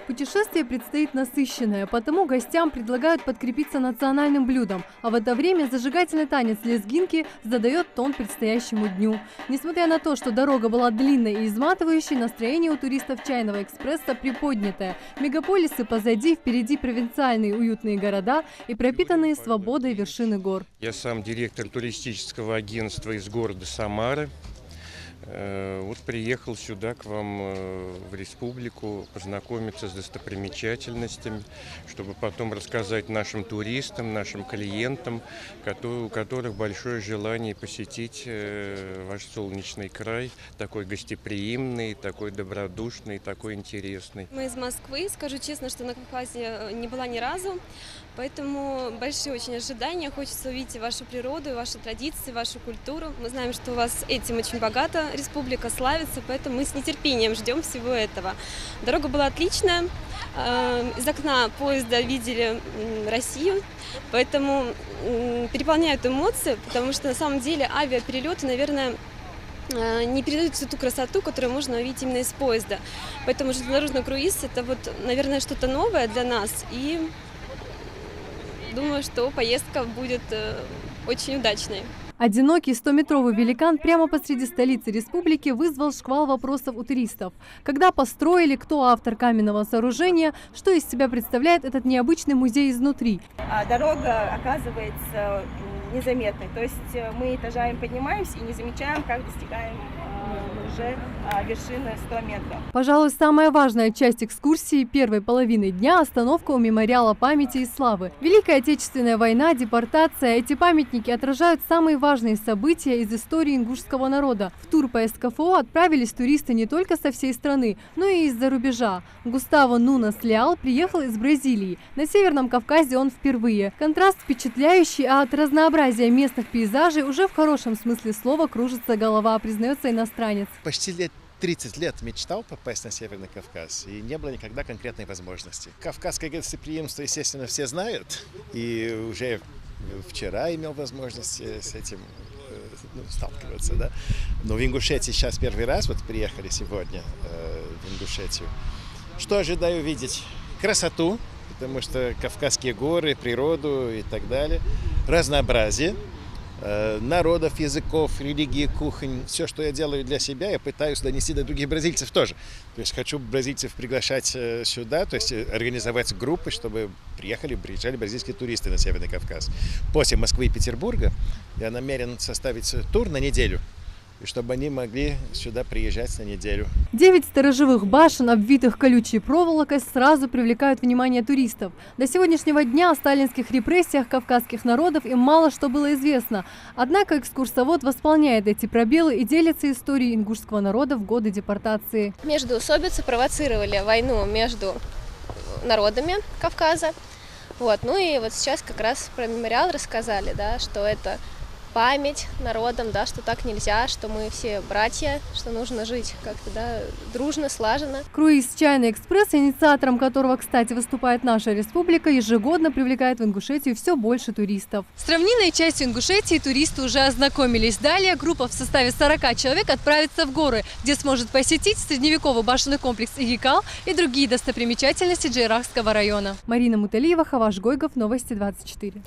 Путешествие предстоит насыщенное, потому гостям предлагают подкрепиться национальным блюдом, а в это время зажигательный танец лезгинки задает тон предстоящему дню. Несмотря на то, что дорога была длинной и изматывающей, настроение у туристов Чайного экспресса приподнятое. Мегаполисы позади, впереди провинциальные уютные города и пропитанные свободой вершины гор. Я сам директор туристического агентства из города Самары. Вот приехал сюда к вам в республику познакомиться с достопримечательностями, чтобы потом рассказать нашим туристам, нашим клиентам, у которых большое желание посетить ваш солнечный край, такой гостеприимный, такой добродушный, такой интересный. Мы из Москвы, скажу честно, что на Кавказе не была ни разу, поэтому большие очень ожидания. Хочется увидеть вашу природу, ваши традиции, вашу культуру. Мы знаем, что у вас этим очень богата республика, славится, поэтому мы с нетерпением ждем всего этого. Дорога была отличная, из окна поезда видели Россию, поэтому переполняют эмоции, потому что на самом деле авиаперелеты, наверное, не передают всю ту красоту, которую можно увидеть именно из поезда. Поэтому железнодорожный круиз – это, наверное, что-то новое для нас, и думаю, что поездка будет очень удачной. Одинокий 100-метровый великан прямо посреди столицы республики вызвал шквал вопросов у туристов. Когда построили, кто автор каменного сооружения, что из себя представляет этот необычный музей изнутри. Дорога оказывается незаметной, то есть мы этажами поднимаемся и не замечаем, как достигаем уже вершины 100 метров. Пожалуй, самая важная часть экскурсии первой половины дня – остановка у мемориала памяти и славы. Великая Отечественная война, депортация – эти памятники отражают самые важные события из истории ингушского народа. В тур по СКФО отправились туристы не только со всей страны, но и из-за рубежа. Густаво Нунас Леал приехал из Бразилии. На Северном Кавказе он впервые. Контраст впечатляющий, а от разнообразия местных пейзажей уже в хорошем смысле слова кружится голова, признается иностранец. Почти 30 лет мечтал попасть на Северный Кавказ, и не было никогда конкретной возможности. Кавказское гостеприимство, естественно, все знают, и уже вчера имел возможность с этим сталкиваться, да. Но в Ингушетии сейчас первый раз, приехали сегодня в Ингушетию. Что ожидаю видеть? Красоту, потому что Кавказские горы, природу и так далее, разнообразие народов, языков, религии, кухонь. Все, что я делаю для себя, я пытаюсь донести до других бразильцев тоже. То есть хочу бразильцев приглашать сюда, то есть организовать группы, чтобы приезжали бразильские туристы на Северный Кавказ. После Москвы и Петербурга я намерен составить тур на неделю, и чтобы они могли сюда приезжать на неделю. 9 сторожевых башен, обвитых колючей проволокой, сразу привлекают внимание туристов. До сегодняшнего дня о сталинских репрессиях кавказских народов им мало что было известно. Однако экскурсовод восполняет эти пробелы и делится историей ингушского народа в годы депортации. Междоусобицы провоцировали войну между народами Кавказа. Ну и сейчас как раз про мемориал рассказали, да, что это память народам, да, что так нельзя, что мы все братья, что нужно жить как-то, да, дружно, слаженно. Круиз «Чайный экспресс», инициатором которого, кстати, выступает наша республика, ежегодно привлекает в Ингушетию все больше туристов. С равнинной частью Ингушетии туристы уже ознакомились. Далее группа в составе 40 человек отправится в горы, где сможет посетить средневековый башенный комплекс Игикал и другие достопримечательности Джейрахского района. Марина Муталиева, Хаваш Гойгов, Новости 24.